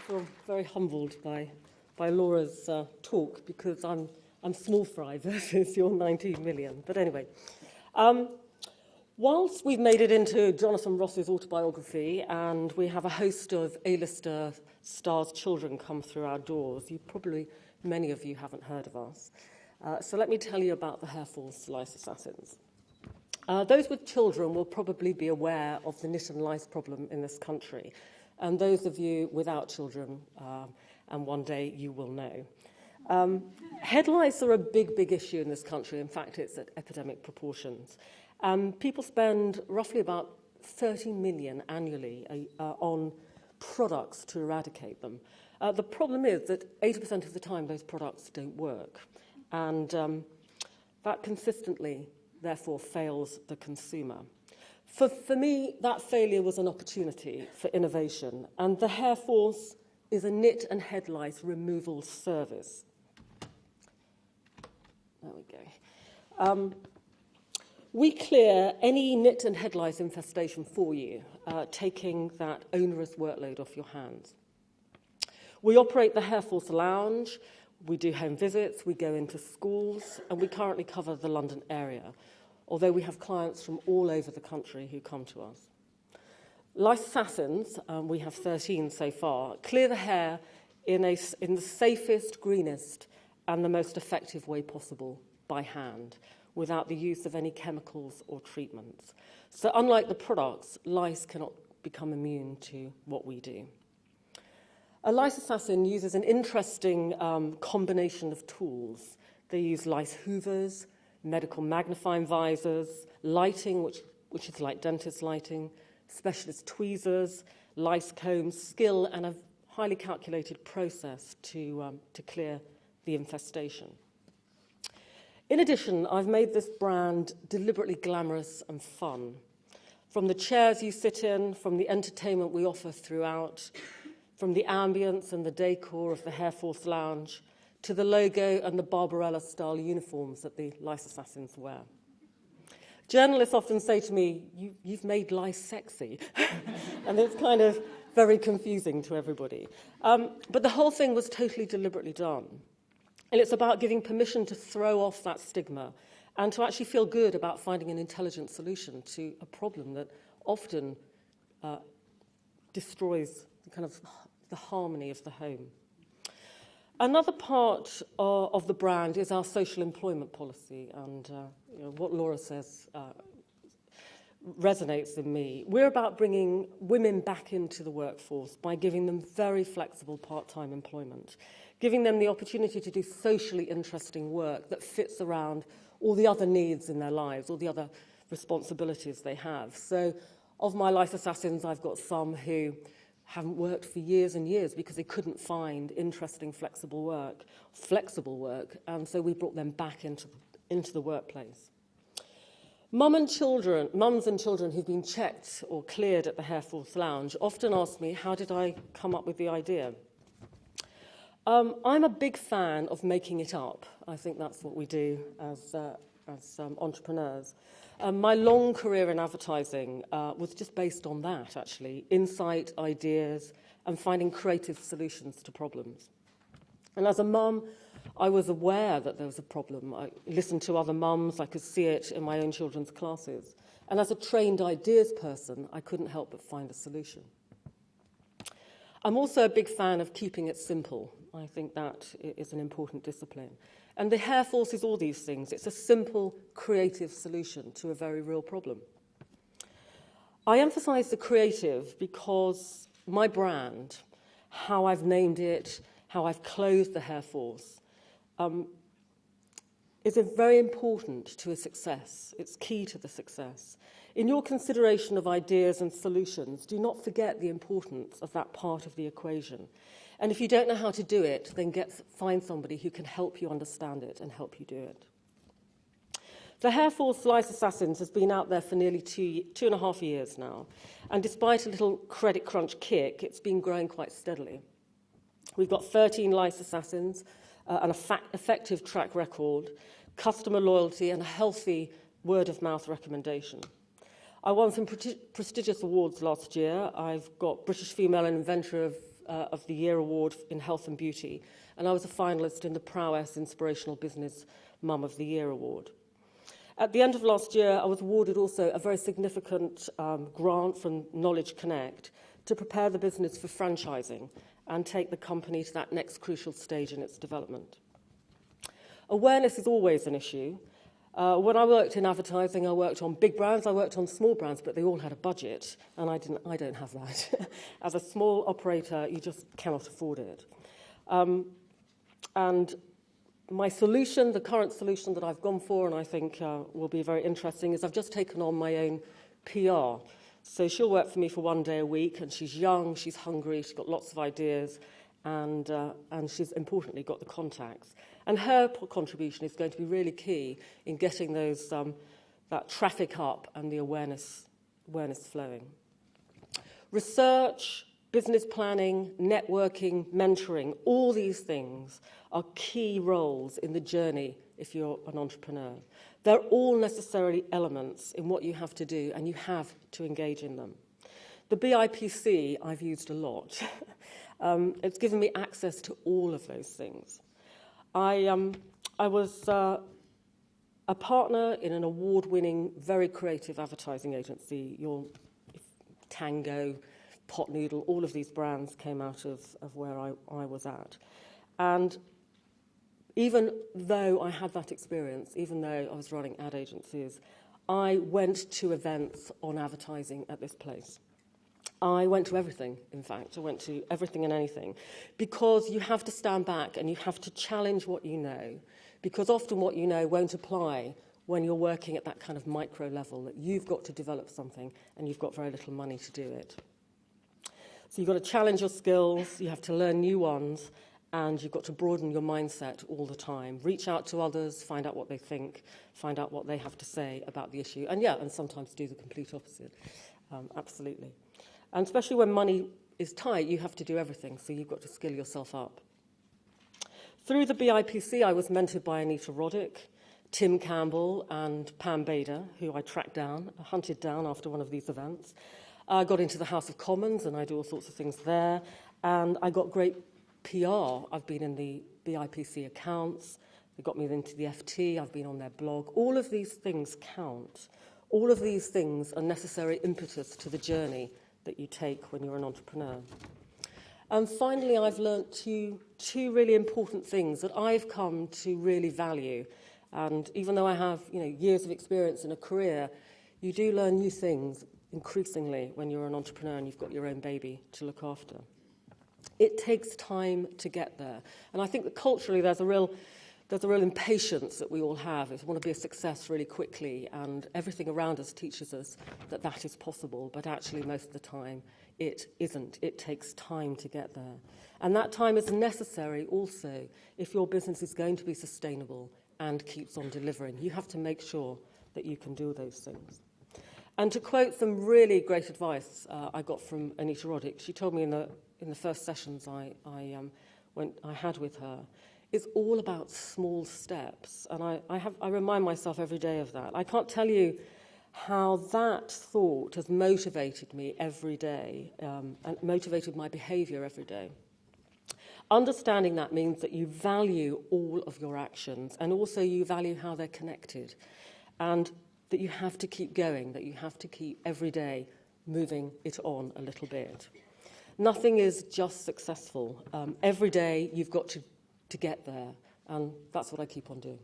feel very humbled by Laura's talk, because I'm small fry versus your 19 million. But anyway, whilst we've made it into Jonathan Ross's autobiography and we have a host of A-lister stars' children come through our doors, many of you haven't heard of us. So let me tell you about the HairForce lice assassins. Those with children will probably be aware of the knit and lice problem in this country. And those of you without children, and one day you will know. Head lice are a big issue in this country. In fact, it's at epidemic proportions. People spend roughly about 30 million annually on products to eradicate them. The problem is that 80% of the time those products don't work. And that consistently, therefore, fails the consumer. For me, that failure was an opportunity for innovation, and the HairForce is a knit and head lice removal service. There we go. We clear any knit and head lice infestation for you, taking that onerous workload off your hands. We operate the HairForce Lounge, we do home visits, we go into schools, and we currently cover the London area, although we have clients from all over the country who come to us. Lice assassins, we have 13 so far, clear the hair in the safest, greenest, and the most effective way possible by hand, without the use of any chemicals or treatments. So unlike the products, lice cannot become immune to what we do. A lice assassin uses an interesting combination of tools. They use lice hoovers, medical magnifying visors, lighting, which is like dentist lighting, specialist tweezers, lice combs, skill, and a highly calculated process to clear the infestation. In addition, I've made this brand deliberately glamorous and fun. From the chairs you sit in, from the entertainment we offer throughout, from the ambience and the decor of the HairForce Lounge, to the logo and the Barbarella-style uniforms that the lice assassins wear. Journalists often say to me, you've made lice sexy. And it's kind of very confusing to everybody. But the whole thing was totally deliberately done. And it's about giving permission to throw off that stigma and to actually feel good about finding an intelligent solution to a problem that often destroys kind of the harmony of the home. Another part of the brand is our social employment policy, and what Laura says resonates in me. We're about bringing women back into the workforce by giving them very flexible part-time employment, giving them the opportunity to do socially interesting work that fits around all the other needs in their lives, all the other responsibilities they have. So of my lice assassins, I've got some who haven't worked for years and years because they couldn't find interesting, flexible work, and so we brought them back into the workplace. Mums and children who've been checked or cleared at the HairForce Lounge often ask me, how did I come up with the idea? I'm a big fan of making it up. I think that's what we do as entrepreneurs. My long career in advertising was just based on that, actually, insight, ideas, and finding creative solutions to problems. And as a mum, I was aware that there was a problem. I listened to other mums, I could see it in my own children's classes. And as a trained ideas person, I couldn't help but find a solution. I'm also a big fan of keeping it simple. I think that is an important discipline. And the HairForce is all these things. It's a simple, creative solution to a very real problem. I emphasize the creative because my brand, how I've named it, how I've clothed the HairForce, is very important to a success. It's key to the success. In your consideration of ideas and solutions, do not forget the importance of that part of the equation. And if you don't know how to do it, then find somebody who can help you understand it and help you do it. The HairForce Lice Assassins has been out there for nearly 2.5 years now. And despite a little credit crunch kick, it's been growing quite steadily. We've got 13 lice assassins, an effective track record, customer loyalty, and a healthy word-of-mouth recommendation. I won some prestigious awards last year. I've got British Female Inventor of of the Year Award in Health and Beauty, and I was a finalist in the Prowess Inspirational Business Mum of the Year Award. At the end of last year, I was awarded also a very significant grant from Knowledge Connect to prepare the business for franchising and take the company to that next crucial stage in its development. Awareness is always an issue. When I worked in advertising, I worked on big brands, I worked on small brands, but they all had a budget, and I don't have that. As a small operator, you just cannot afford it. And my solution, the current solution that I've gone for, and I think will be very interesting, is I've just taken on my own PR. So she'll work for me for 1 day a week, and she's young, she's hungry, she's got lots of ideas, and she's importantly got the contacts. And her contribution is going to be really key in getting those that traffic up and the awareness flowing. Research, business planning, networking, mentoring, all these things are key roles in the journey if you're an entrepreneur. They're all necessary elements in what you have to do, and you have to engage in them. The BIPC I've used a lot. It's given me access to all of those things. I was a partner in an award-winning, very creative advertising agency. Tango, Pot Noodle, all of these brands came out of where I was at. And even though I had that experience, even though I was running ad agencies, I went to events on advertising at this place. I went to everything, in fact. I went to everything and anything, because you have to stand back and you have to challenge what you know, because often what you know won't apply when you're working at that kind of micro level, that you've got to develop something and you've got very little money to do it. So you've got to challenge your skills, you have to learn new ones, and you've got to broaden your mindset all the time. Reach out to others, find out what they think, find out what they have to say about the issue, and sometimes do the complete opposite. Absolutely. And especially when money is tight, you have to do everything, so you've got to skill yourself up. Through the BIPC, I was mentored by Anita Roddick, Tim Campbell, and Pam Bader, who I hunted down after one of these events. I got into the House of Commons, and I do all sorts of things there, and I got great PR. I've been in the BIPC accounts, they got me into the FT, I've been on their blog. All of these things count. All of these things are necessary impetus to the journey that you take when you're an entrepreneur. And finally, I've learnt two really important things that I've come to really value. And even though I have years of experience in a career, you do learn new things increasingly when you're an entrepreneur and you've got your own baby to look after. It takes time to get there. And I think that culturally there's a real impatience that we all have. We want to be a success really quickly, and everything around us teaches us that that is possible, but actually most of the time it isn't. It takes time to get there. And that time is necessary also if your business is going to be sustainable and keeps on delivering. You have to make sure that you can do those things. And to quote some really great advice I got from Anita Roddick, she told me in the first sessions I had with her, it's all about small steps. And I remind myself every day of that. I can't tell you how that thought has motivated me every day and motivated my behaviour every day. Understanding that means that you value all of your actions, and also you value how they're connected, and that you have to keep going, that you have to keep every day moving it on a little bit. Nothing is just successful. Every day you've got to get there, and that's what I keep on doing.